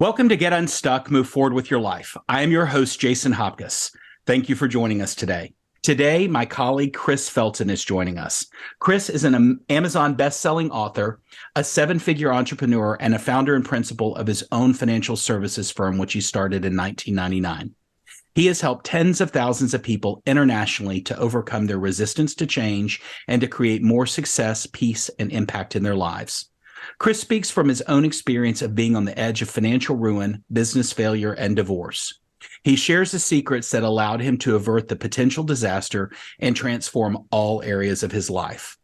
Welcome to Get Unstuck, Move Forward with Your Life. I am your host, Jason Hopcus. Thank you for joining us today. Today, my colleague Chris Felton is joining us. Chris is an Amazon best-selling author, a seven-figure entrepreneur, and a founder and principal of his own financial services firm, which he started in 1999. He has helped tens of thousands of people internationally to overcome their resistance to change and to create more success, peace, and impact in their lives. Chris speaks from his own experience of being on the edge of financial ruin, business failure, and divorce. He shares the secrets that allowed him to avert the potential disaster and transform all areas of his life.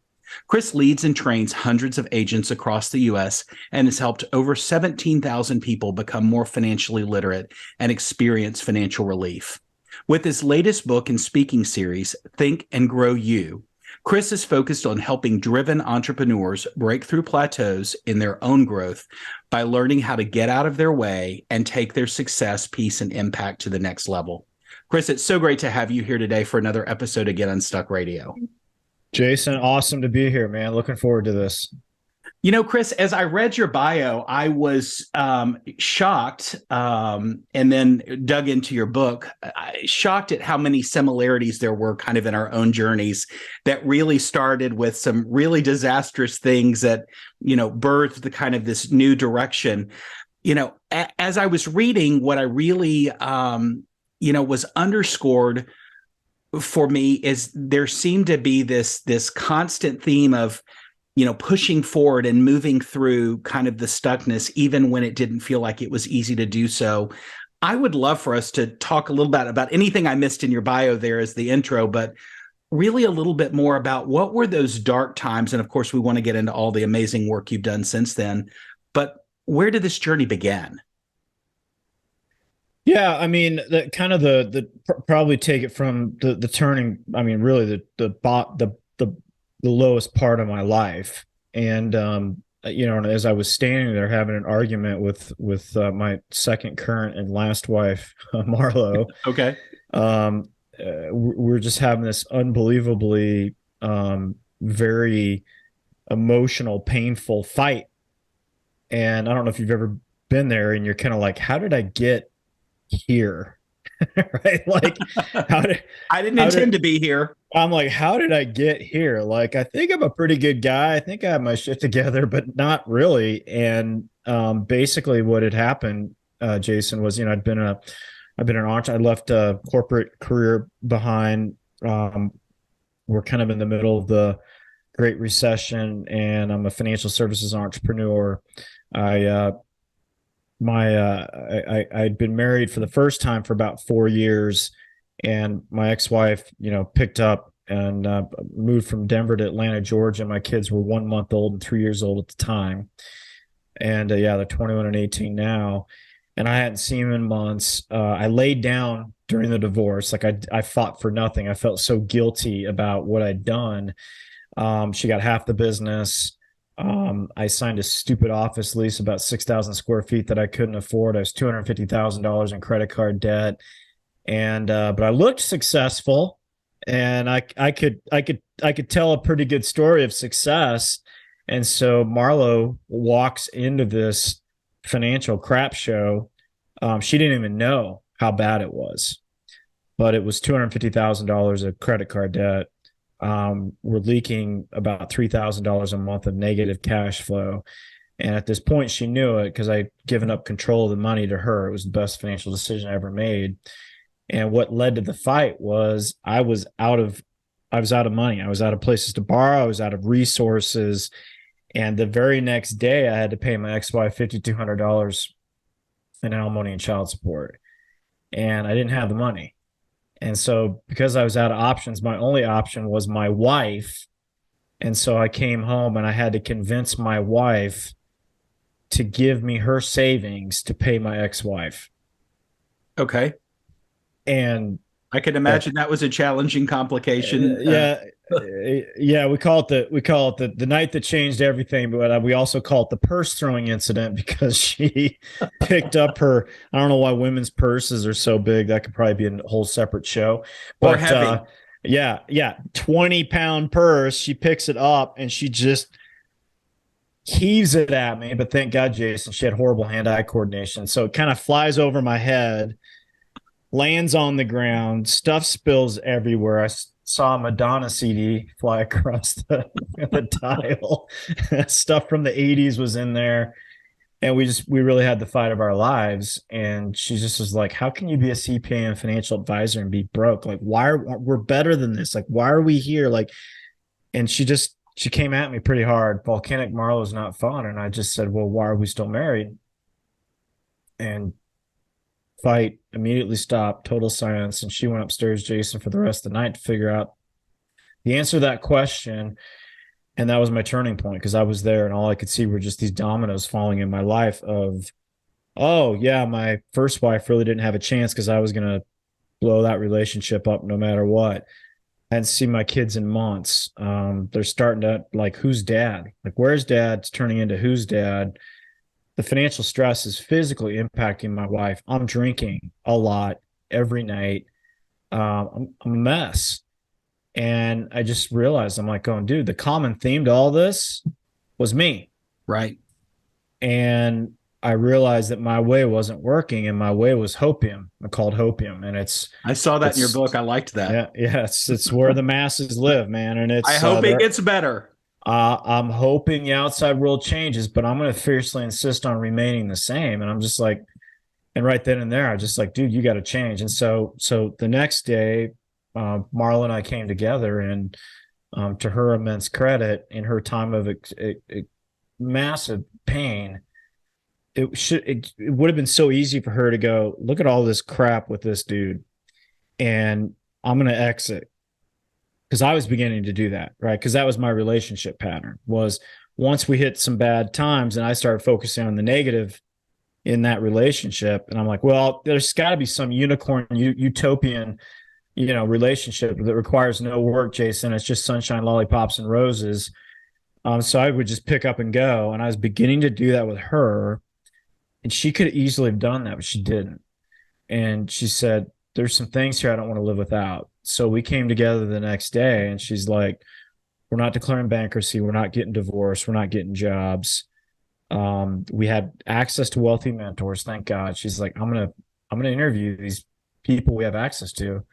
Chris leads and trains hundreds of agents across the U.S. and has helped over 17,000 people become more financially literate and experience financial relief. With his latest book and speaking series, Think and Grow You, Chris is focused on helping driven entrepreneurs break through plateaus in their own growth by learning how to get out of their way and take their success, peace, and impact to the next level. Chris, it's so great to have you here today for another episode of Get Unstuck Radio. Jason, awesome to be here, man. Looking forward to this. You know, Chris, as I read your bio, I was shocked and then dug into your book, shocked at how many similarities there were kind of in our own journeys that really started with some really disastrous things that, birthed the kind of this new direction. As I was reading, what I really, was underscored for me is there seemed to be this constant theme of pushing forward and moving through kind of the stuckness, even when it didn't feel like it was easy to do so. I would love for us to talk a little bit about anything I missed in your bio there as the intro, but really a little bit more about what were those dark times. And of course, we want to get into all the amazing work you've done since then, but where did this journey begin? Yeah, I mean, probably take it from the turning. I mean, really the lowest part of my life. And, as I was standing there having an argument with my second, current, and last wife, Marlo. Okay. We're just having this unbelievably, very emotional, painful fight. And I don't know if you've ever been there and you're kind of like, how did I get here? Right? Like, I didn't intend to be here. I'm like, how did I get here? Like, I think I'm a pretty good guy. I think I have my shit together, but not really. And basically what had happened, Jason, was, I've been an entrepreneur. I left a corporate career behind. We're kind of in the middle of the Great Recession, and I'm a financial services entrepreneur. I'd been married for the first time for about 4 years, and my ex-wife, picked up and moved from Denver to Atlanta, Georgia. My kids were 1 month old and 3 years old at the time. And they're 21 and 18 now. And I hadn't seen them in months. I laid down during the divorce. Like I fought for nothing. I felt so guilty about what I'd done. She got half the business. I signed a stupid office lease, about 6,000 square feet that I couldn't afford. I was $250,000 in credit card debt. And, but I looked successful, and I could tell a pretty good story of success. And so Marlo walks into this financial crap show. She didn't even know how bad it was, but it was $250,000 of credit card debt. We're leaking about $3,000 a month of negative cash flow. And at this point, she knew it because I'd given up control of the money to her. It was the best financial decision I ever made. And what led to the fight was I was out of money. I was out of places to borrow. I was out of resources. And the very next day, I had to pay my ex-wife $5,200 in alimony and child support. And I didn't have the money. And so because I was out of options, my only option was my wife. And so I came home and I had to convince my wife to give me her savings to pay my ex-wife. Okay. And I can imagine that was a challenging complication. Yeah, we call it the night that changed everything, but we also call it the purse throwing incident because she picked up her. I don't know why women's purses are so big. That could probably be a whole separate show. Or heavy. 20-pound purse. She picks it up and she just heaves it at me, but thank God, Jason, she had horrible hand-eye coordination. So it kind of flies over my head, lands on the ground, stuff spills everywhere. I saw a Madonna CD fly across the tile. Stuff from the 80s was in there. And we really had the fight of our lives. And she just was like, how can you be a CPA and financial advisor and be broke? Like, we're better than this? Like, why are we here? Like, and she came at me pretty hard. Volcanic Marlowe is not fun. And I just said, well, why are we still married? And fight immediately stopped, total silence. And she went upstairs, Jason, for the rest of the night to figure out the answer to that question. And that was my turning point, because I was there and all I could see were just these dominoes falling in my life of, oh, yeah, my first wife really didn't have a chance because I was going to blow that relationship up no matter what. I hadn't seen my kids in months. They're starting to, like, who's dad? Like, where's dad? It's turning into who's dad? The financial stress is physically impacting my wife. I'm drinking a lot every night. I'm a mess. And I just realized, I'm like going, dude, the common theme to all this was me. Right. And I realized that my way wasn't working, and my way was hopium. I called hopium. And I saw that in your book. I liked that. Yeah. Yeah. It's where the masses live, man. And it's, I hope it gets better. I'm hoping the outside world changes, but I'm going to fiercely insist on remaining the same. And I'm just like, and right then and there, I just like, dude, you got to change. And so the next day, Marla and I came together, and to her immense credit, in her time of massive pain, it would have been so easy for her to go, look at all this crap with this dude, and I'm going to exit. Because I was beginning to do that, right? Because that was my relationship pattern, was once we hit some bad times and I started focusing on the negative in that relationship, and I'm like, well, there's got to be some unicorn, utopian, relationship that requires no work, Jason. It's just sunshine, lollipops, and roses. So I would just pick up and go. And I was beginning to do that with her. And she could easily have done that, but she didn't. And she said, there's some things here I don't want to live without. So we came together the next day, and she's like, we're not declaring bankruptcy. We're not getting divorced. We're not getting jobs. We had access to wealthy mentors. Thank God. She's like, I'm going to interview these people we have access to.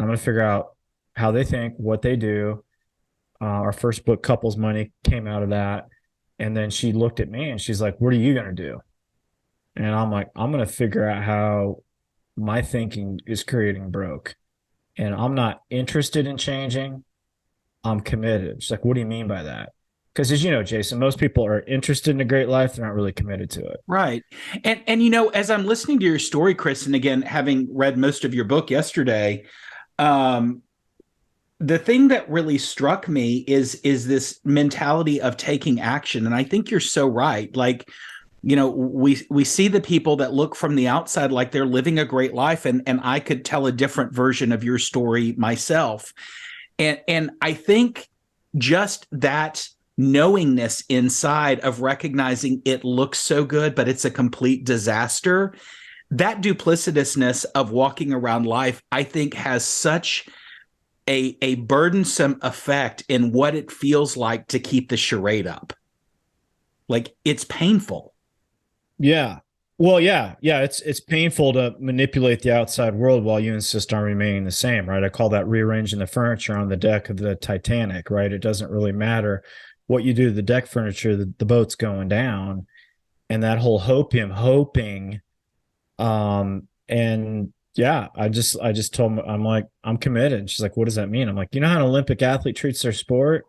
I'm going to figure out how they think, what they do. Our first book, Couples Money, came out of that. And then she looked at me and she's like, what are you going to do? And I'm like, I'm going to figure out how my thinking is creating broke. And I'm not interested in changing. I'm committed. She's like, what do you mean by that? Because as you know, Jason, most people are interested in a great life. They're not really committed to it. Right. And as I'm listening to your story, Chris, and again, having read most of your book yesterday, the thing that really struck me is this mentality of taking action. And I think you're so right. Like, we see the people that look from the outside like they're living a great life. And I could tell a different version of your story myself. And I think just that knowingness inside of recognizing it looks so good, but it's a complete disaster. That duplicitousness of walking around life, I think, has such a burdensome effect in what it feels like to keep the charade up. Like, it's painful. Yeah. Well, yeah. It's painful to manipulate the outside world while you insist on remaining the same, right? I call that rearranging the furniture on the deck of the Titanic, right? It doesn't really matter what you do to the deck furniture, the boat's going down. And that whole hoping. And yeah, I just told him, I'm like, I'm committed. She's like, what does that mean? I'm like, you know how an Olympic athlete treats their sport?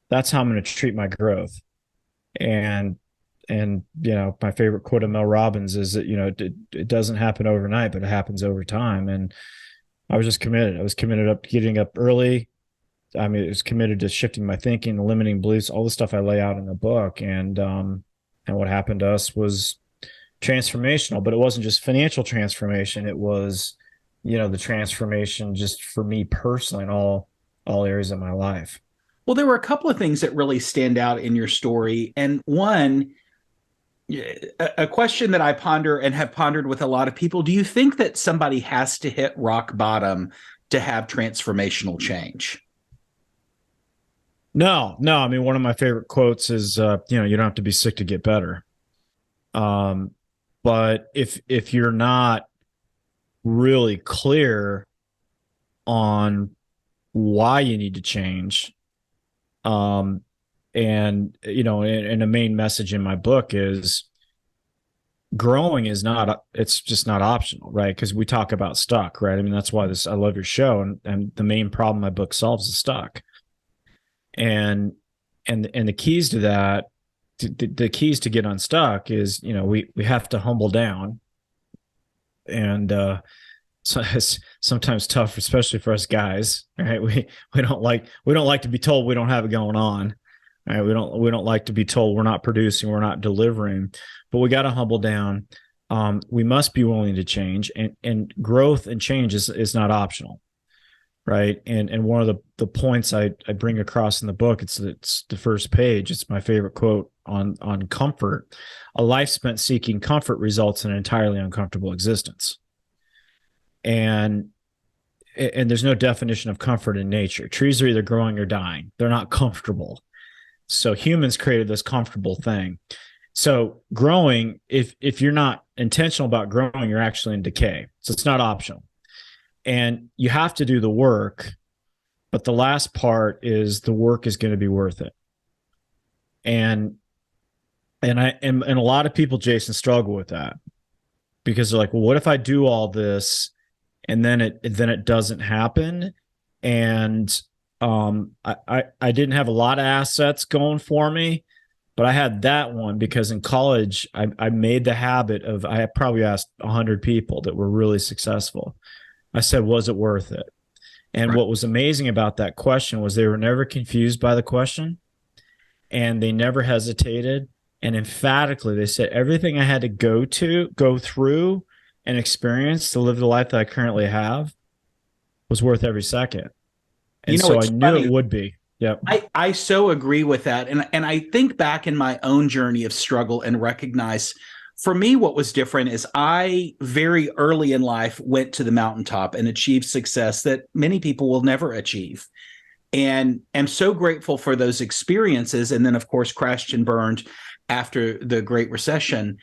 That's how I'm going to treat my growth. And my favorite quote of Mel Robbins is that, it doesn't happen overnight, but it happens over time. And I was just committed. I was committed up to getting up early. I mean, it was committed to shifting my thinking, limiting beliefs, all the stuff I lay out in the book. And what happened to us was transformational, but it wasn't just financial transformation. It was, the transformation just for me personally in all areas of my life. Well, there were a couple of things that really stand out in your story. And one, a question that I ponder and have pondered with a lot of people, do you think that somebody has to hit rock bottom to have transformational change? No. I mean, one of my favorite quotes is, you don't have to be sick to get better. Um, but if you're not really clear on why you need to change, um, and a main message in my book is growing is not, it's just not optional, right? Because we talk about stuck, right? I mean, that's why I love your show, and the main problem my book solves is stuck. And the keys to that, the keys to get unstuck is, we have to humble down. And so it's sometimes tough, especially for us guys, right? We don't like to be told we don't have it going on. Right? We don't like to be told we're not producing, we're not delivering, but we got to humble down. We must be willing to change, and growth and change is not optional, right? And one of the points I bring across in the book, it's the first page. It's my favorite quote on comfort. A life spent seeking comfort results in an entirely uncomfortable existence. And there's no definition of comfort in nature. Trees are either growing or dying. They're not comfortable. So humans created this comfortable thing. So growing, if you're not intentional about growing, you're actually in decay. So it's not optional. And you have to do the work, but the last part is the work is going to be worth it. And a lot of people, Jason, struggle with that, because they're like, well, what if I do all this and then it doesn't happen? And I didn't have a lot of assets going for me, but I had that one because in college I made the habit of, I probably asked 100 people that were really successful. I said, was it worth it? And Right. what was amazing about that question was they were never confused by the question, and they never hesitated. And emphatically, they said everything I had to go through and experience to live the life that I currently have was worth every second. You And know, so I it's knew it funny. would be. Yep. I so agree with that. And I think back in my own journey of struggle and recognize, for me, what was different is I very early in life went to the mountaintop and achieved success that many people will never achieve. And am so grateful for those experiences. And then, of course, crashed and burned after the Great Recession.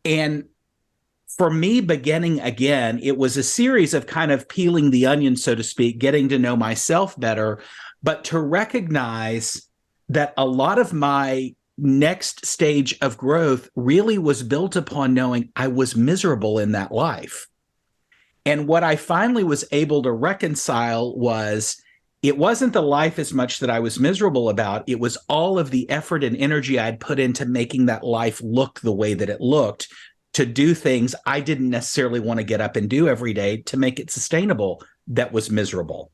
And for me, beginning again, it was a series of kind of peeling the onion, so to speak, getting to know myself better, but to recognize that a lot of my next stage of growth really was built upon knowing I was miserable in that life. And what I finally was able to reconcile was, it wasn't the life as much that I was miserable about. It was all of the effort and energy I'd put into making that life look the way that it looked, to do things I didn't necessarily want to get up and do every day to make it sustainable, that was miserable.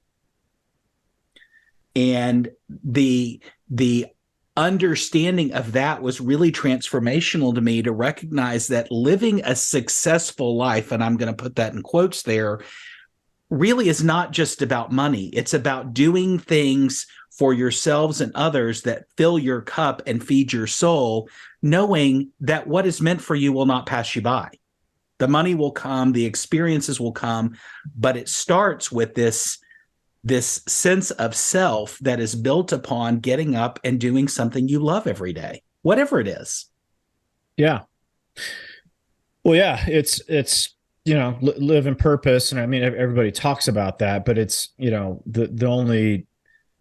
And the understanding of that was really transformational to me, to recognize that living a successful life, and I'm going to put that in quotes there, really is not just about money. It's about doing things for yourselves and others that fill your cup and feed your soul, knowing that what is meant for you will not pass you by. The money will come, the experiences will come, but it starts with this sense of self that is built upon getting up and doing something you love every day, whatever it is. Yeah. Well, yeah, it's live in purpose, and I mean everybody talks about that, but it's the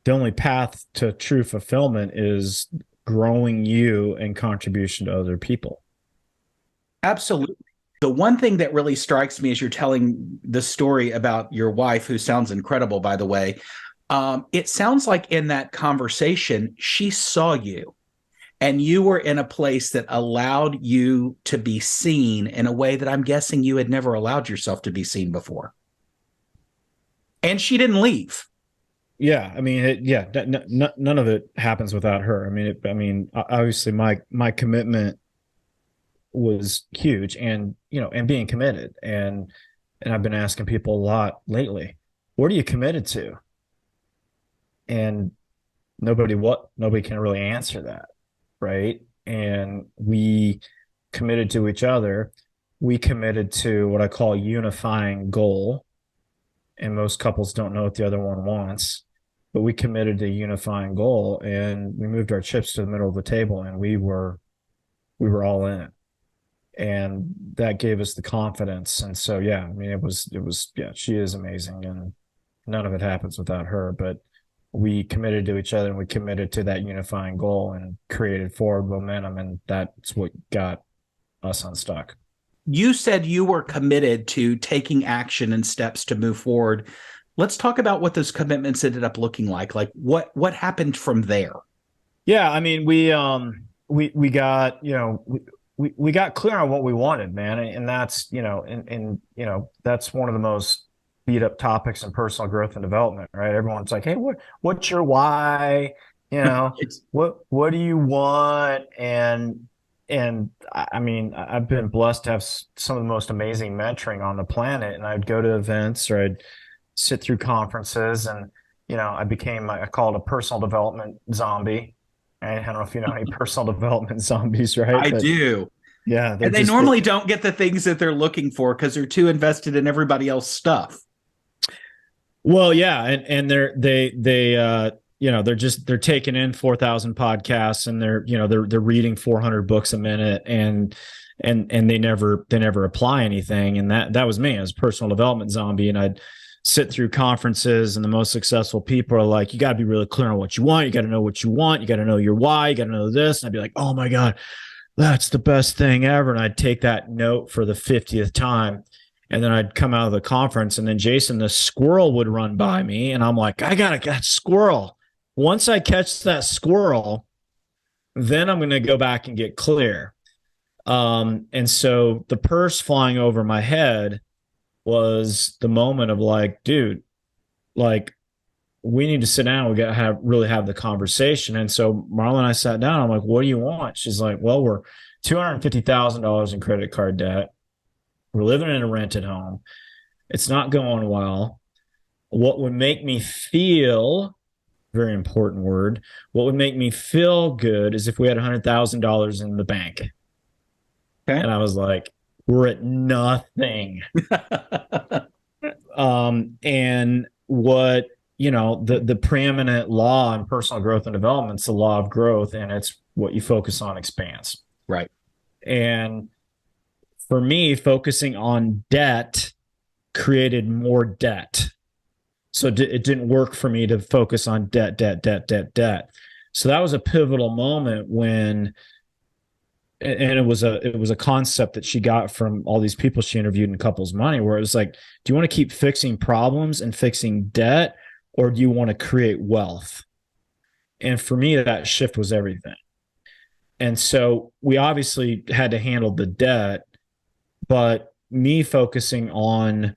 only path to true fulfillment is growing you and contribution to other people. Absolutely. The one thing that really strikes me as you're telling the story about your wife, who sounds incredible, by the way, it sounds like in that conversation, she saw you and you were in a place that allowed you to be seen in a way that I'm guessing you had never allowed yourself to be seen before. And she didn't leave. Yeah, I mean, none of it happens without her. Obviously, my commitment was huge, and being committed, and I've been asking people a lot lately, what are you committed to? And nobody can really answer that, right? And we committed to each other. We committed to what I call a unifying goal, and most couples don't know what the other one wants. but we committed to a unifying goal, and we moved our chips to the middle of the table, and we were all in it. And that gave us the confidence. And so, yeah, I mean, yeah, she is amazing, and none of it happens without her, but we committed to each other, and we committed to that unifying goal and created forward momentum. And that's what got us unstuck. You said you were committed to taking action and steps to move forward. Let's talk about what those commitments ended up looking like. Like what happened from there? Yeah, I mean, we got, we got clear on what we wanted, man. And that's, that's one of the most beat up topics in personal growth and development, right? Everyone's like, hey, what's your why? What do you want? And I mean, I've been blessed to have some of the most amazing mentoring on the planet. And I'd go to events, or I'd sit through conferences, and, I call it a personal development zombie. I don't know if you know any personal development zombies, right? I do. Yeah. And they normally don't get the things that they're looking for because they're too invested in everybody else's stuff. Well, yeah. And they're taking in 4,000 podcasts, and they're reading 400 books a minute, and they never apply anything. And that was me as a personal development zombie. And I'd sit through conferences, and the most successful people are like, you got to be really clear on what you want. You got to know what you want. You got to know your why. You got to know this. And I'd be like, oh my God, that's the best thing ever. And I'd take that note for the 50th time. And then I'd come out of the conference, and then Jason, the squirrel, would run by me. And I'm like, I got to catch squirrel. Once I catch that squirrel, then I'm going to go back and get clear. And so the purse flying over my head was the moment of like, dude, like, we need to sit down. We got to really have the conversation. And so Marla and I sat down. I'm like, what do you want? She's like, well, we're $250,000 in credit card debt. We're living in a rented home. It's not going well. What would make me feel, very important word, what would make me feel good is if we had $100,000 in the bank. Okay. And I was like, we're at nothing. And what, the preeminent law in personal growth and development is the law of growth, and it's what you focus on expands. Right. And for me, focusing on debt created more debt. So it didn't work for me to focus on debt. So that was a pivotal moment when, and it was a concept that she got from all these people she interviewed in Couples Money, where it was like, do you want to keep fixing problems and fixing debt, or do you want to create wealth? And for me, that shift was everything. And so we obviously had to handle the debt, but me focusing on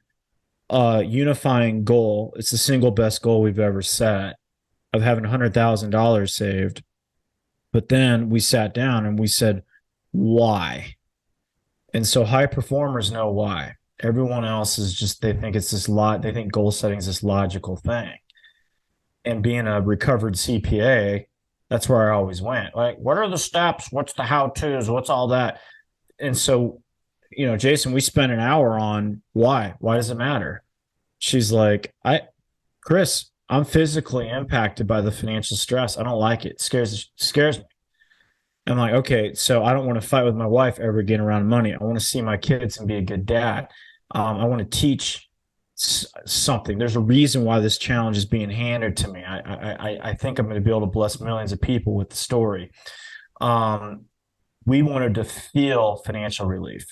a unifying goal, it's the single best goal we've ever set, of having $100,000 saved. But then we sat down and we said, why? And so high performers know why. Everyone else is just, they think it's this lot. They think goal setting is this logical thing. And being a recovered CPA, that's where I always went. Like, what are the steps? What's the how-tos? What's all that? And so, Jason, we spent an hour on why. Why does it matter? She's like, Chris, I'm physically impacted by the financial stress. I don't like it. It scares me. I'm like, okay, so I don't want to fight with my wife ever again around money. I want to see my kids and be a good dad. I want to teach something. There's a reason why this challenge is being handed to me. I think I'm going to be able to bless millions of people with the story. We wanted to feel financial relief.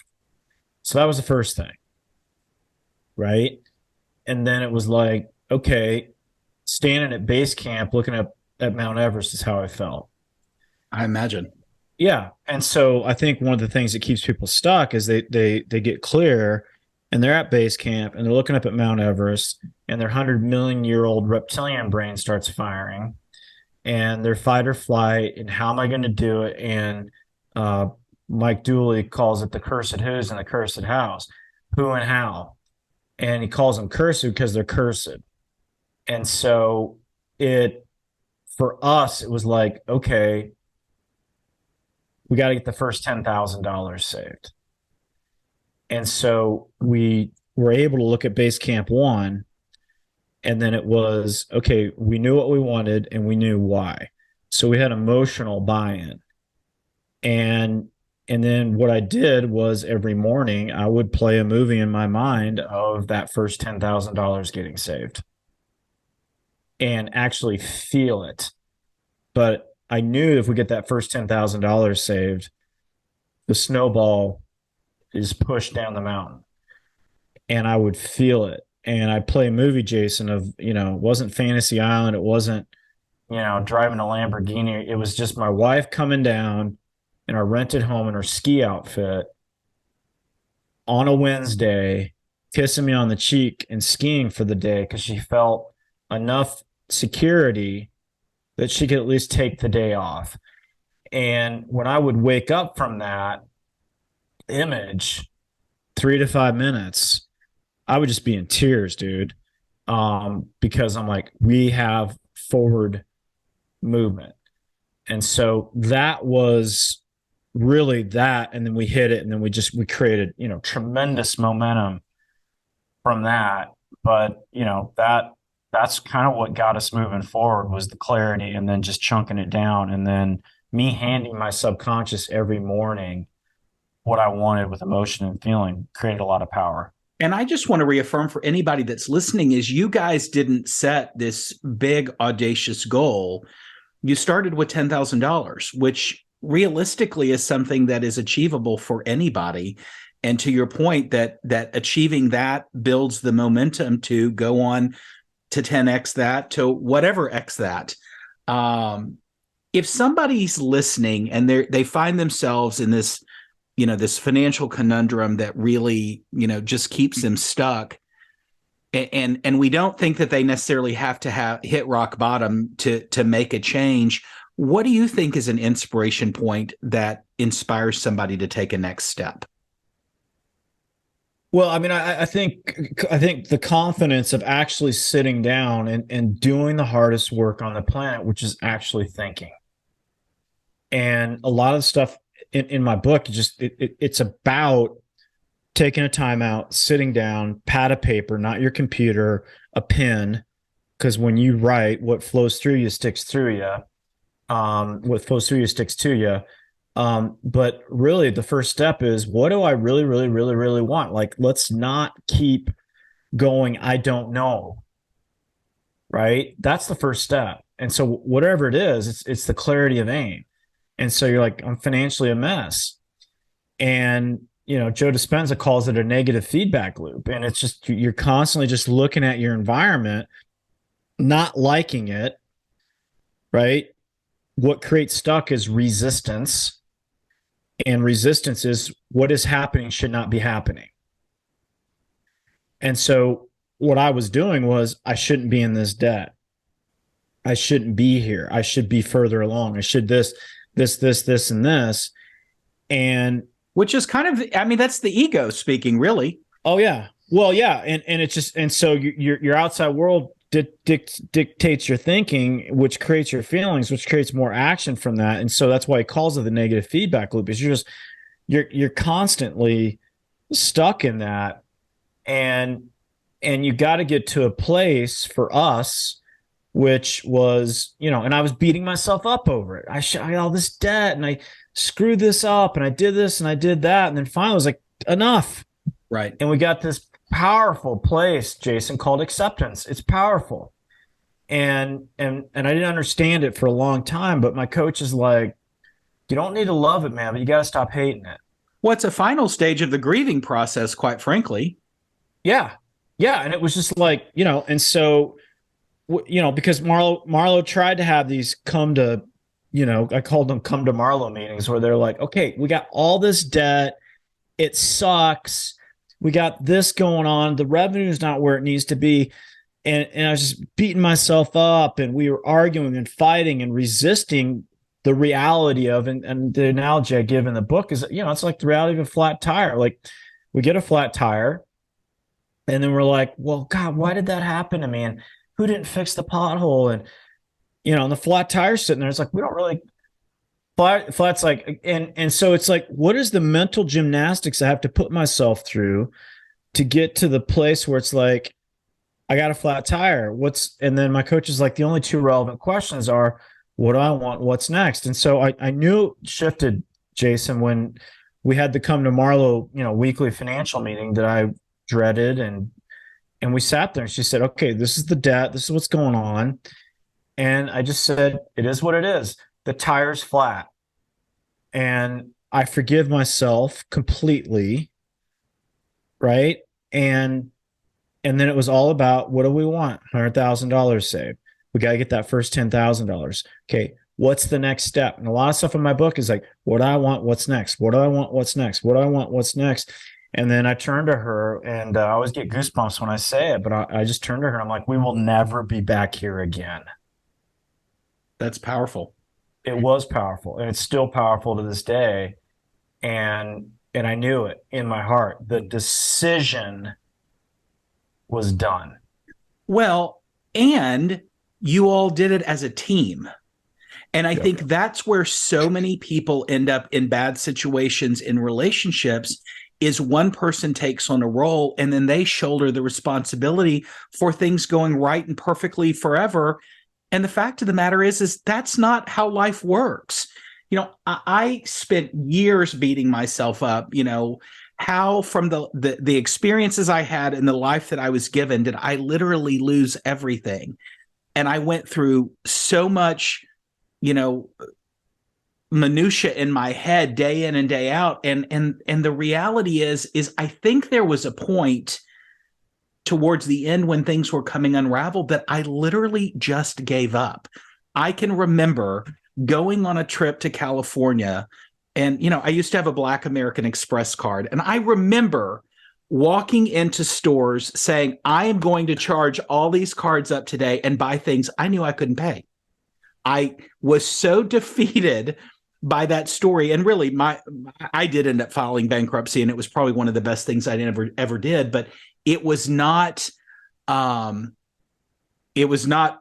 So that was the first thing, right? And then it was like, okay, standing at base camp, looking up at Mount Everest is how I felt. I imagine. Yeah. And so I think one of the things that keeps people stuck is they get clear, and they're at base camp, and they're looking up at Mount Everest, and their 100 million-year-old reptilian brain starts firing, and their fight or flight, and how am I going to do it? And Mike Dooley calls it the cursed who's and the cursed hows, who and how. And he calls them cursed because they're cursed. And so for us, it was like, okay, we got to get the first $10,000 saved. And so we were able to look at base camp 1, And then it was, okay, we knew what we wanted and we knew why. So we had emotional buy-in. And then what I did was every morning I would play a movie in my mind of that first $10,000 getting saved and actually feel it. But I knew if we get that first $10,000 saved, the snowball is pushed down the mountain, and I would feel it. And I play a movie, Jason, of, it wasn't Fantasy Island. It wasn't, driving a Lamborghini. It was just my wife coming down in our rented home in her ski outfit on a Wednesday, kissing me on the cheek and skiing for the day because she felt enough security that she could at least take the day off. And when I would wake up from that image, 3 to 5 minutes, I would just be in tears, dude. Because I'm like, we have forward movement. And so that was really that. And then we hit it, and then we created, tremendous momentum from that. But, that's kind of what got us moving forward, was the clarity, and then just chunking it down. And then me handing my subconscious every morning what I wanted with emotion and feeling created a lot of power. And I just want to reaffirm for anybody that's listening is you guys didn't set this big, audacious goal. You started with $10,000, which realistically is something that is achievable for anybody. And to your point, that achieving that builds the momentum to go on to 10x that, to whatever x that. If somebody's listening and they find themselves in this, this financial conundrum that really, just keeps them stuck, and we don't think that they necessarily have to hit rock bottom to make a change, what do you think is an inspiration point that inspires somebody to take a next step? Well, I mean, I think the confidence of actually sitting down and doing the hardest work on the planet, which is actually thinking. And a lot of stuff in my book, it's about taking a time out, sitting down, pad of paper, not your computer, a pen, because when you write, what flows through you sticks through you. What flows through you sticks to you. But really the first step is, what do I really, really, really, really want? Like, let's not keep going, I don't know. Right? That's the first step. And so whatever it is, it's the clarity of aim. And so you're like, I'm financially a mess. And, Joe Dispenza calls it a negative feedback loop. And it's just, you're constantly just looking at your environment, not liking it, right? What creates stuck is resistance. And resistance is what is happening should not be happening. And so what I was doing was, I shouldn't be in this debt. I shouldn't be here. I should be further along. I should this, and this. And which is kind of, I mean, that's the ego speaking, really. Oh yeah. Well, yeah. And it's just, and so your outside world dictates your thinking, which creates your feelings, which creates more action from that. And so that's why he calls it the negative feedback loop, is you're constantly stuck in that. And you got to get to a place, for us, which was, and I was beating myself up over it. I had all this debt and I screwed this up and I did this and I did that. And then finally I was like, enough. Right. And we got this powerful place, Jason, called acceptance. It's powerful. And I didn't understand it for a long time, but my coach is like, you don't need to love it, man, but you got to stop hating it. Well, it's a final stage of the grieving process, quite frankly. Yeah. Yeah. And it was just like, and so, because Marlo tried to have these I called them come to Marlo meetings, where they're like, okay, we got all this debt. It sucks. We got this going on. The revenue is not where it needs to be. And I was just beating myself up, and we were arguing and fighting and resisting the reality of, and the analogy I give in the book is, it's like the reality of a flat tire. Like, we get a flat tire and then we're like, well, God, why did that happen to me? And who didn't fix the pothole? And, and the flat tire's sitting there. It's like, we don't really flat's like, and so it's like, what is the mental gymnastics I have to put myself through to get to the place where it's like, I got a flat tire. And then my coach is like, the only two relevant questions are, what do I want? What's next? And so I knew it shifted, Jason, when we had to come to Marlo, weekly financial meeting that I dreaded. And we sat there and she said, okay, this is the debt. This is what's going on. And I just said, it is what it is. The tire's flat. And I forgive myself completely. Right. And then it was all about, what do we want? $100,000 saved. We got to get that first $10,000. Okay. What's the next step? And a lot of stuff in my book is like, what do I want? What's next? What do I want? What's next? What do I want? What's next? And then I turned to her, and I always get goosebumps when I say it, but I just turned to her and I'm like, we will never be back here again. That's powerful. It was powerful, and it's still powerful to this day. And I knew it in my heart. The decision was done. Well, and you all did it as a team. And I think that's where so many people end up in bad situations in relationships, is one person takes on a role and then they shoulder the responsibility for things going right and perfectly forever. And the fact of the matter is that's not how life works. I spent years beating myself up, how from the experiences I had in the life that I was given, did I literally lose everything? And I went through so much, minutia in my head day in and day out. And the reality is I think there was a point towards the end when things were coming unraveled that I literally just gave up. I can remember going on a trip to California, and I used to have a Black American Express card, and I remember walking into stores saying, I am going to charge all these cards up today and buy things I knew I couldn't pay. I was so defeated by that story. And really, I did end up filing bankruptcy, and it was probably one of the best things I ever did. But it was not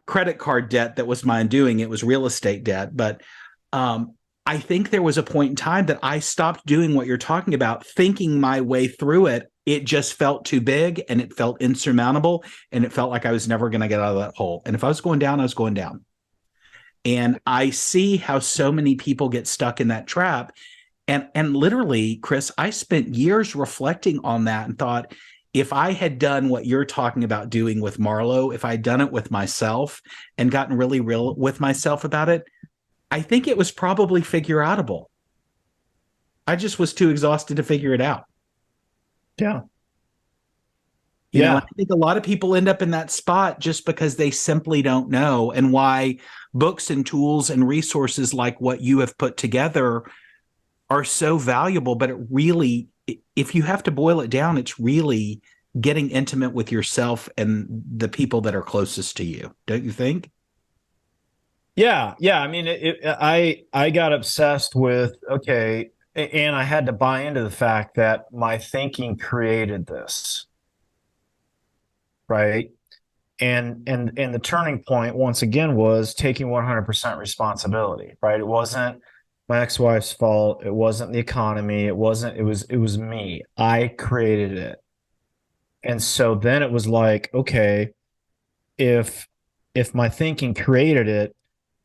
credit card debt that was my undoing. It was real estate debt. But I think there was a point in time that I stopped doing what you're talking about, thinking my way through it. It just felt too big, and it felt insurmountable, and it felt like I was never going to get out of that hole. And if I was going down, I was going down. And I see how so many people get stuck in that trap. And literally, Chris, I spent years reflecting on that and thought, if I had done what you're talking about doing with Marlo, if I'd done it with myself and gotten really real with myself about it, I think it was probably figure outable. I just was too exhausted to figure it out. Yeah. I think a lot of people end up in that spot just because they simply don't know, and why books and tools and resources like what you have put together are so valuable. But it really, if you have to boil it down, it's really getting intimate with yourself and the people that are closest to you. Don't you think? Yeah. I mean, I got obsessed with, okay, and I had to buy into the fact that my thinking created this. Right. And the turning point once again was taking 100% responsibility. Right. It wasn't my ex-wife's fault. It wasn't the economy. It was me. I created it. And so then it was like, okay, if my thinking created it,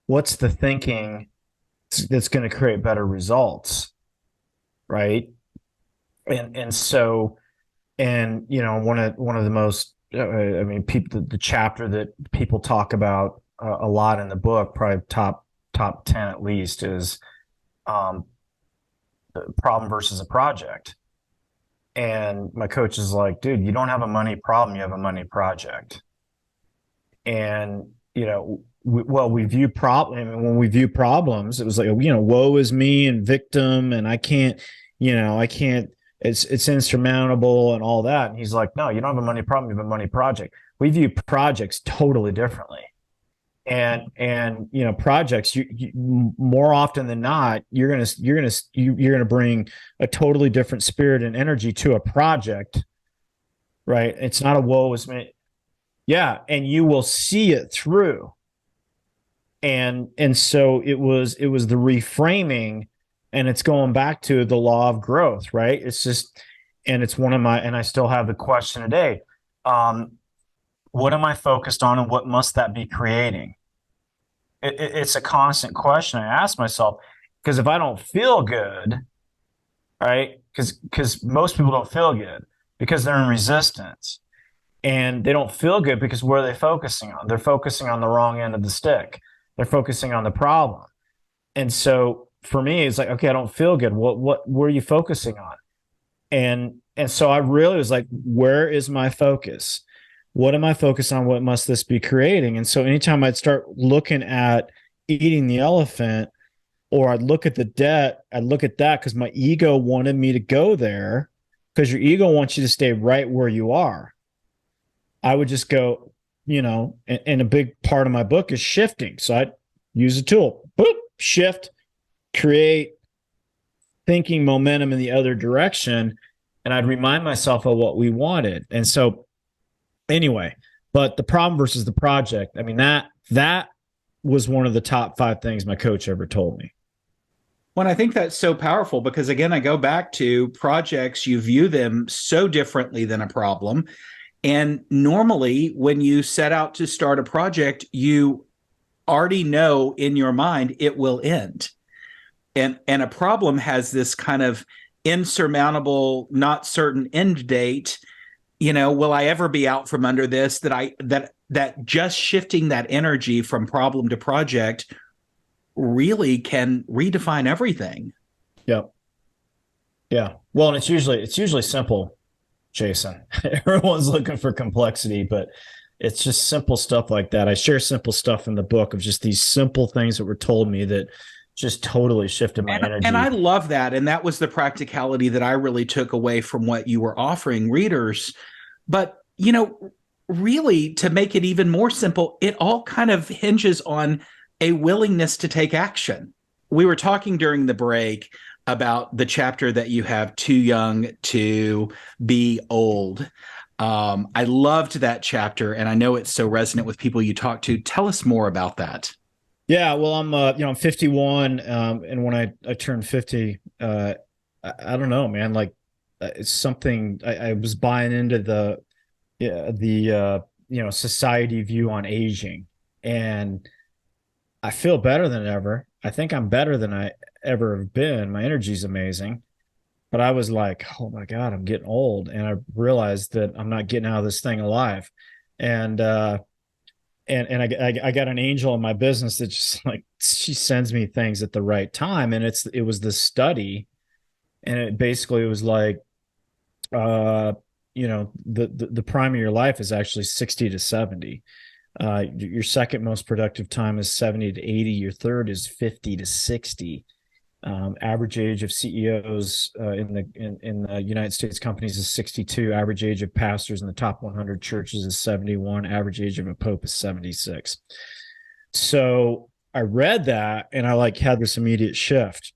what's the thinking that's going to create better results? Right. And so, and one of the most, I mean, the chapter that people talk about a lot in the book, probably top 10 at least, is the problem versus a project. And my coach is like, dude, you don't have a money problem, you have a money project. And we view when we view problems, it was like, woe is me and victim, and I can't. It's insurmountable and all that. And he's like, no, you don't have a money problem, you have a money project. We view projects totally differently. And projects, you more often than not, you're gonna bring a totally different spirit and energy to a project, right? It's not a woe is me. Yeah, and you will see it through. And so it was the reframing. And it's going back to the law of growth, right? It's just, and it's and I still have the question today. What am I focused on, and what must that be creating? It's a constant question I ask myself, because if I don't feel good, right? Because most people don't feel good because they're in resistance, and they don't feel good because where are they focusing on? They're focusing on the wrong end of the stick. They're focusing on the problem. And so for me, it's like, okay, I don't feel good. What are you focusing on? And so I really was like, where is my focus? What am I focused on? What must this be creating? And so anytime I'd start looking at eating the elephant, or I'd look at the debt, I'd look at that because my ego wanted me to go there, because your ego wants you to stay right where you are. I would just go, and a big part of my book is shifting. So I'd use a tool, boop, shift, create thinking momentum in the other direction. And I'd remind myself of what we wanted. And so anyway, but the problem versus the project, I mean, that was one of the top 5 things my coach ever told me. Well, I think that's so powerful because, again, I go back to projects, you view them so differently than a problem. And normally, when you set out to start a project, you already know in your mind it will end. And a problem has this kind of insurmountable, not certain end date. Will I ever be out from under this? That just shifting that energy from problem to project really can redefine everything. Yep. Yeah. Well, and it's usually simple, Jason. Everyone's looking for complexity, but it's just simple stuff like that. I share simple stuff in the book of just these simple things that were told me that just totally shifted my energy. And I love that. And that was the practicality that I really took away from what you were offering readers. But, really, to make it even more simple, it all kind of hinges on a willingness to take action. We were talking during the break about the chapter that you have, Too Young to Be Old. I loved that chapter, and I know it's so resonant with people you talk to. Tell us more about that. Yeah, well, I'm 51, and when I turned 50, I don't know, man. Like, it's something I was buying into the society view on aging, and I feel better than ever. I think I'm better than I ever have been. My energy's amazing, but I was like, oh my God, I'm getting old, and I realized that I'm not getting out of this thing alive, and I got an angel in my business that just like, she sends me things at the right time. And it was this study. And it basically was like, the prime of your life is actually 60 to 70. Your second most productive time is 70 to 80. Your third is 50 to 60. Average age of CEOs in the United States companies is 62. Average age of pastors in the top 100 churches is 71. Average age of a pope is 76. So I read that and I had this immediate shift.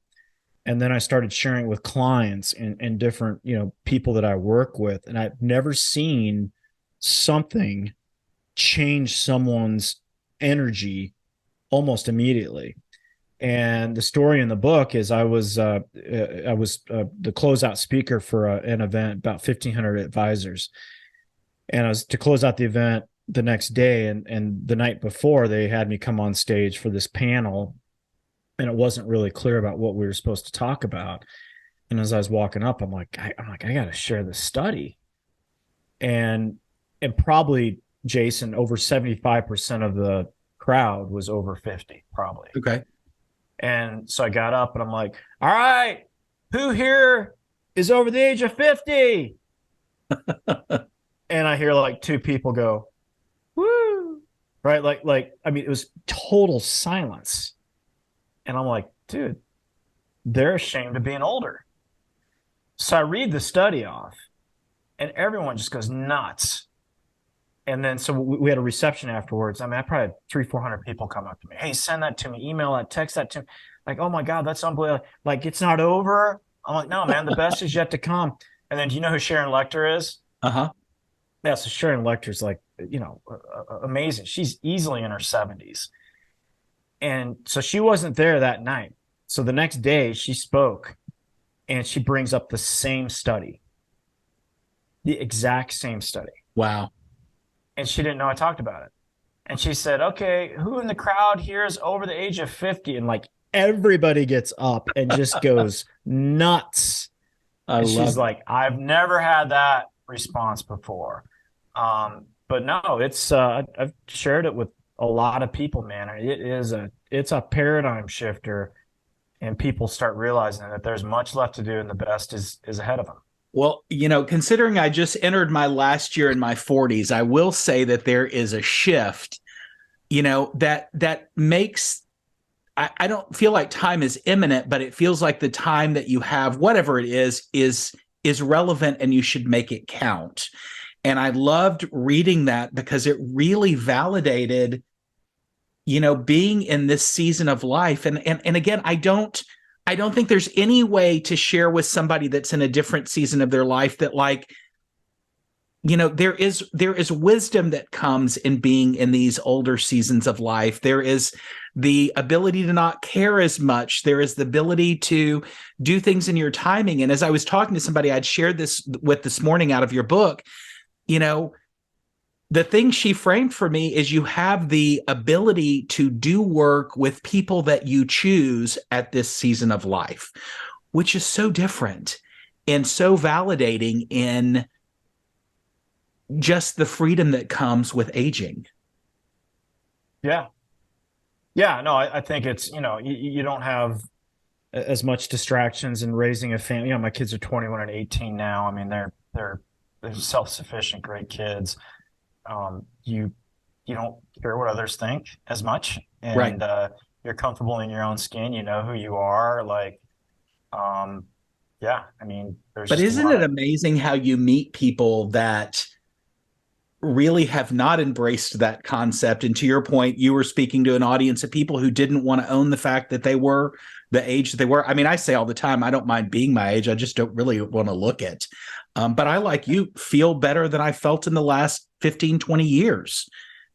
And then I started sharing with clients and different, people that I work with. And I've never seen something change someone's energy almost immediately. And the story in the book is I was the closeout speaker for an event, about 1,500 advisors. And I was to close out the event the next day. And the night before, they had me come on stage for this panel. And it wasn't really clear about what we were supposed to talk about. And as I was walking up, I'm like, I got to share this study. And probably, Jason, over 75% of the crowd was over 50, probably. Okay. And so I got up and I'm like, all right, who here is over the age of 50? And I hear like 2 people go, woo, right? I mean, it was total silence. And I'm like, dude, they're ashamed of being older. So I read the study off and everyone just goes nuts. And then, so we had a reception afterwards. I mean, I probably had 300-400 people come up to me. Hey, send that to me, email that, text that to me. Like, oh my God, that's unbelievable. Like, it's not over. I'm like, no, man, the best is yet to come. And then, do you know who Sharon Lechter is? Uh-huh. Yeah, so Sharon Lecter's like, amazing. She's easily in her 70s. And so she wasn't there that night. So the next day she spoke and she brings up the same study, the exact same study. Wow. and she didn't know I talked about it. And she said, okay, who in the crowd here is over the age of 50? And like everybody gets up and just goes nuts. I And she's love it. like, I've never had that response before. But no, I've shared it with a lot of people, man. It's a paradigm shifter, and people start realizing that there's much left to do and the best is ahead of them. Well, considering I just entered my last year in my 40s, I will say that there is a shift, that makes I don't feel like time is imminent, but it feels like the time that you have, whatever it is relevant and you should make it count. And I loved reading that because it really validated, being in this season of life. And again, I don't think there's any way to share with somebody that's in a different season of their life that, like, there is wisdom that comes in being in these older seasons of life. There is the ability to not care as much. There is the ability to do things in your timing. And as I was talking to somebody I'd shared this with this morning out of your book, you know the thing she framed for me is you have the ability to do work with people that you choose at this season of life, which is so different and so validating in just the freedom that comes with aging. Yeah. Yeah. No, I think it's, you don't have as much distractions in raising a family. My kids are 21 and 18 now. I mean, they're self-sufficient, great kids. You don't care what others think as much, Right. and you're comfortable in your own skin. You know who you are. Like, yeah, I mean, there's But just a isn't lot it of amazing how you meet people that really have not embraced that concept? And to your point, you were speaking to an audience of people who didn't want to own the fact that they were the age that they were. I mean, I say all the time, I don't mind being my age. I just don't really want to look it. But I, like you, feel better than I felt in the last 15, 20 years.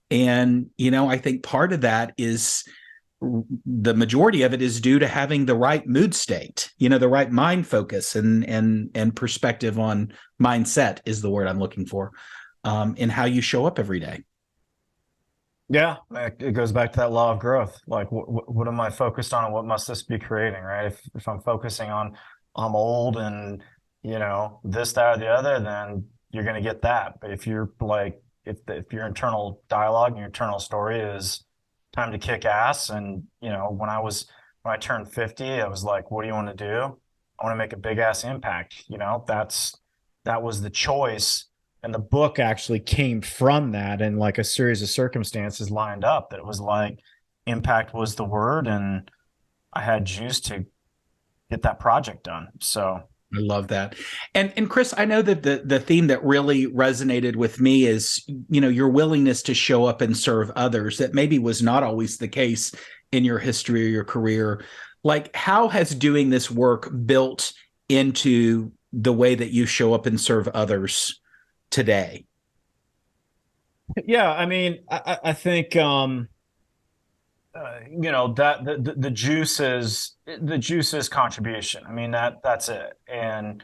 And, I think part of that is the majority of it is due to having the right mood state, the right mind focus and perspective on mindset is the word I'm looking for, in how you show up every day. yeah. It goes back to that law of growth. Like, what am I focused on, and what must this be creating? Right? If I'm focusing on I'm old and this, that, or the other, then you're going to get that. But if you're like if your internal dialogue and your internal story is time to kick ass, and when I turned 50, I was like, what do you want to do? I want to make a big ass impact. That was the choice. And the book actually came from that, and like a series of circumstances lined up that it was like impact was the word, and I had juice to get that project done. So I love that. And Chris, I know that the theme that really resonated with me is, your willingness to show up and serve others. That maybe was not always the case in your history or your career. Like, how has doing this work built into the way that you show up and serve others today? yeah, I mean, I think that the juice is contribution. I mean, that's it. And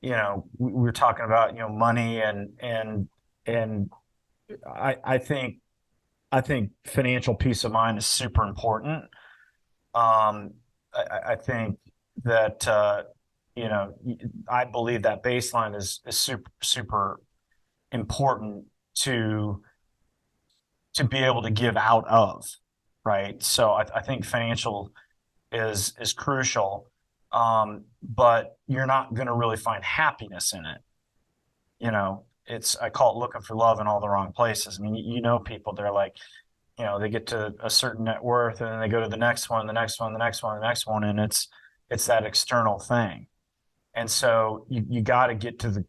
we were talking about money, and I think financial peace of mind is super important. I think that I believe that baseline is super super important to be able to give out of, right? So I think financial is crucial, but you're not going to really find happiness in it. I call it looking for love in all the wrong places. I mean, people, they're like, they get to a certain net worth and then they go to the next one, the next one, the next one, the next one, and it's that external thing. And so you got to get to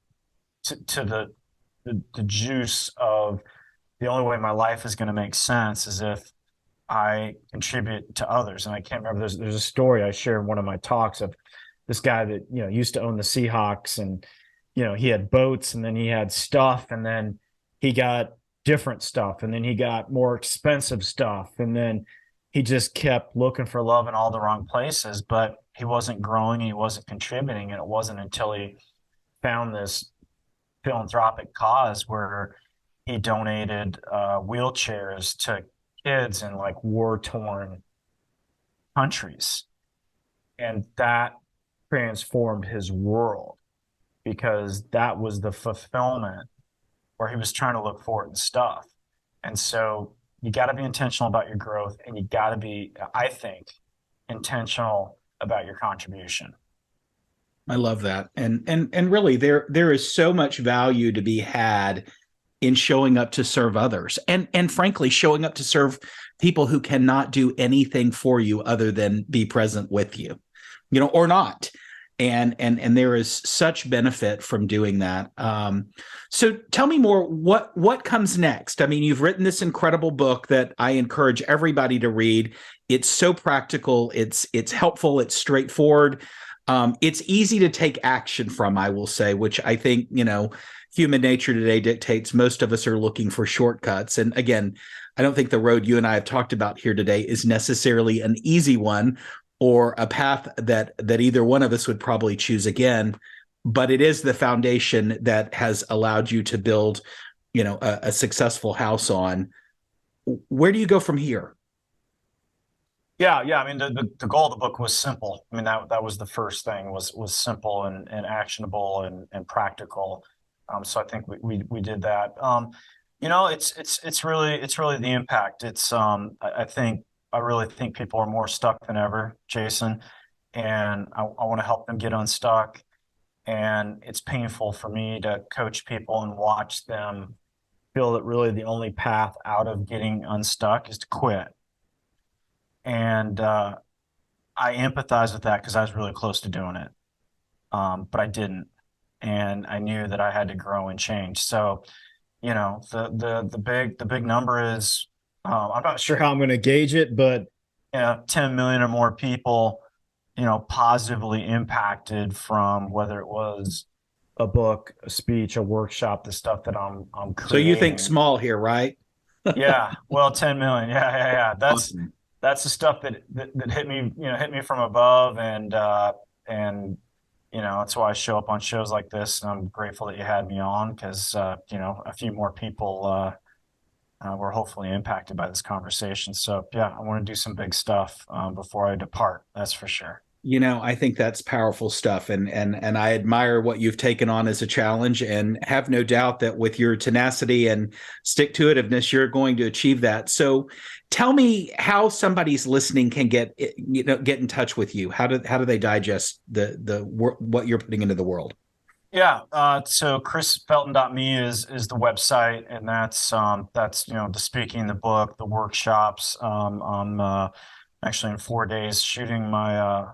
the juice of the only way my life is going to make sense is if I contribute to others. And I can't remember. There's a story I shared in one of my talks of this guy that used to own the Seahawks, and he had boats, and then he had stuff, and then he got different stuff, and then he got more expensive stuff, and then he just kept looking for love in all the wrong places, but he wasn't growing and he wasn't contributing. And it wasn't until he found this philanthropic cause where he donated wheelchairs to kids in like war-torn countries. And that transformed his world because that was the fulfillment where he was trying to look for it and stuff. And so you got to be intentional about your growth, and you got to be, I think, intentional about your contribution. I love that. And really there is so much value to be had in showing up to serve others. And frankly, showing up to serve people who cannot do anything for you other than be present with you, or not. And there is such benefit from doing that. So tell me more, what comes next? I mean, you've written this incredible book that I encourage everybody to read. It's so practical, it's helpful, it's straightforward. It's easy to take action from, I will say, which I think, human nature today dictates most of us are looking for shortcuts. And again, I don't think the road you and I have talked about here today is necessarily an easy one or a path that either one of us would probably choose again, but it is the foundation that has allowed you to build, a successful house on. Where do you go from here? Yeah, yeah. I mean, the goal of the book was simple. I mean, that was the first thing, was simple and actionable and practical. So I think we did that. It's really the impact. I really think people are more stuck than ever, Jason, and I want to help them get unstuck. And it's painful for me to coach people and watch them feel that really the only path out of getting unstuck is to quit. And I empathize with that because I was really close to doing it, but I didn't, and I knew that I had to grow and change. So, the big number is, I'm not sure how I'm going to gauge it, but 10 million or more people, positively impacted from whether it was a book, a speech, a workshop, the stuff that I'm creating. So you think small here, right? Yeah, well, 10 million. Yeah, yeah, yeah. Awesome. That's the stuff that hit me, hit me from above, and that's why I show up on shows like this, and I'm grateful that you had me on because a few more people were hopefully impacted by this conversation. So yeah, I want to do some big stuff before I depart. That's for sure. I think that's powerful stuff, and I admire what you've taken on as a challenge, and have no doubt that with your tenacity and stick-to-itiveness, you're going to achieve that. So, tell me how somebody's listening can get in touch with you. How do they digest the what you're putting into the world? Yeah, so chrisfelton.me is the website, and that's the speaking, the book, the workshops. I'm actually in 4 days shooting my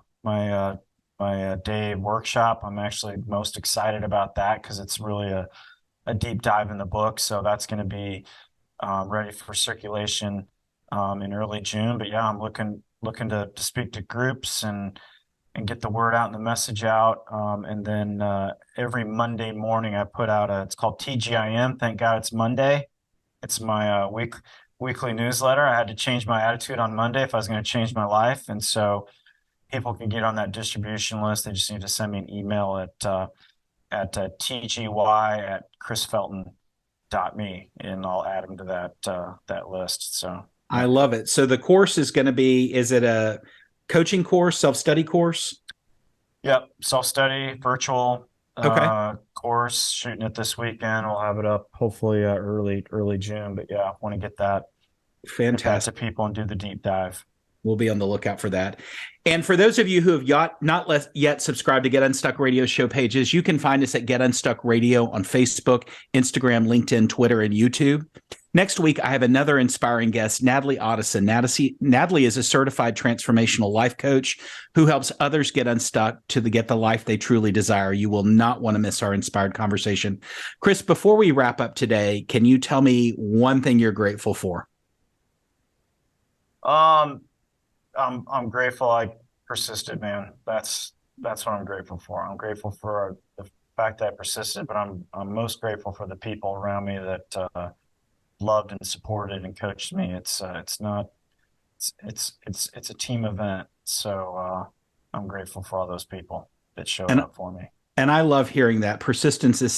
day workshop. I'm actually most excited about that because it's really a deep dive in the book. So that's going to be ready for circulation in early June. But yeah, I'm looking to speak to groups and get the word out and the message out. And then every Monday morning I put out it's called TGIM. Thank God it's Monday. It's my weekly newsletter. I had to change my attitude on Monday if I was going to change my life. And so people can get on that distribution list. They just need to send me an email at tgy@chrisfelton.me, and I'll add them to that list. So I love it. So the course is going to be, is it a coaching course, self-study course? Yep, self-study, virtual Okay. course, shooting it this weekend. We'll have it up hopefully early June. But yeah, I want to get that Fantastic. to people and do the deep dive. We'll be on the lookout for that. And for those of you who have not yet subscribed to Get Unstuck Radio show pages, you can find us at Get Unstuck Radio on Facebook, Instagram, LinkedIn, Twitter, and YouTube. Next week, I have another inspiring guest, Natalie Otteson. Natalie is a certified transformational life coach who helps others get unstuck to get the life they truly desire. You will not want to miss our inspired conversation. Chris, before we wrap up today, can you tell me one thing you're grateful for? I'm grateful I persisted, man. That's what I'm grateful for. I'm grateful for the fact that I persisted, but I'm most grateful for the people around me that loved and supported and coached me. It's a team event. So I'm grateful for all those people that showed up for me. And I love hearing that. Persistence is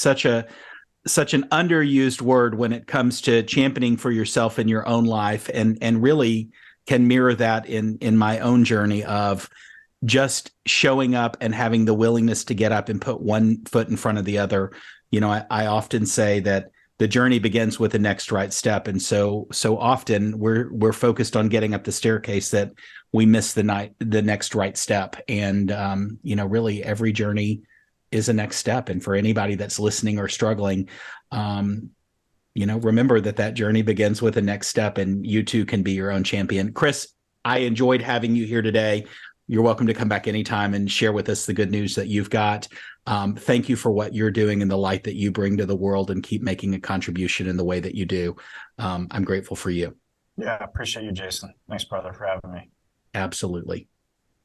such an underused word when it comes to championing for yourself in your own life, and really can mirror that in my own journey of just showing up and having the willingness to get up and put one foot in front of the other. I often say that the journey begins with the next right step, and so often we're focused on getting up the staircase that we miss the next right step. And really every journey is a next step. And for anybody that's listening or struggling, remember that journey begins with a next step, and you too can be your own champion. Chris, I enjoyed having you here today. You're welcome to come back anytime and share with us the good news that you've got. Thank you for what you're doing and the light that you bring to the world, and keep making a contribution in the way that you do. I'm grateful for you. Yeah, I appreciate you, Jason. Thanks, brother, for having me. Absolutely.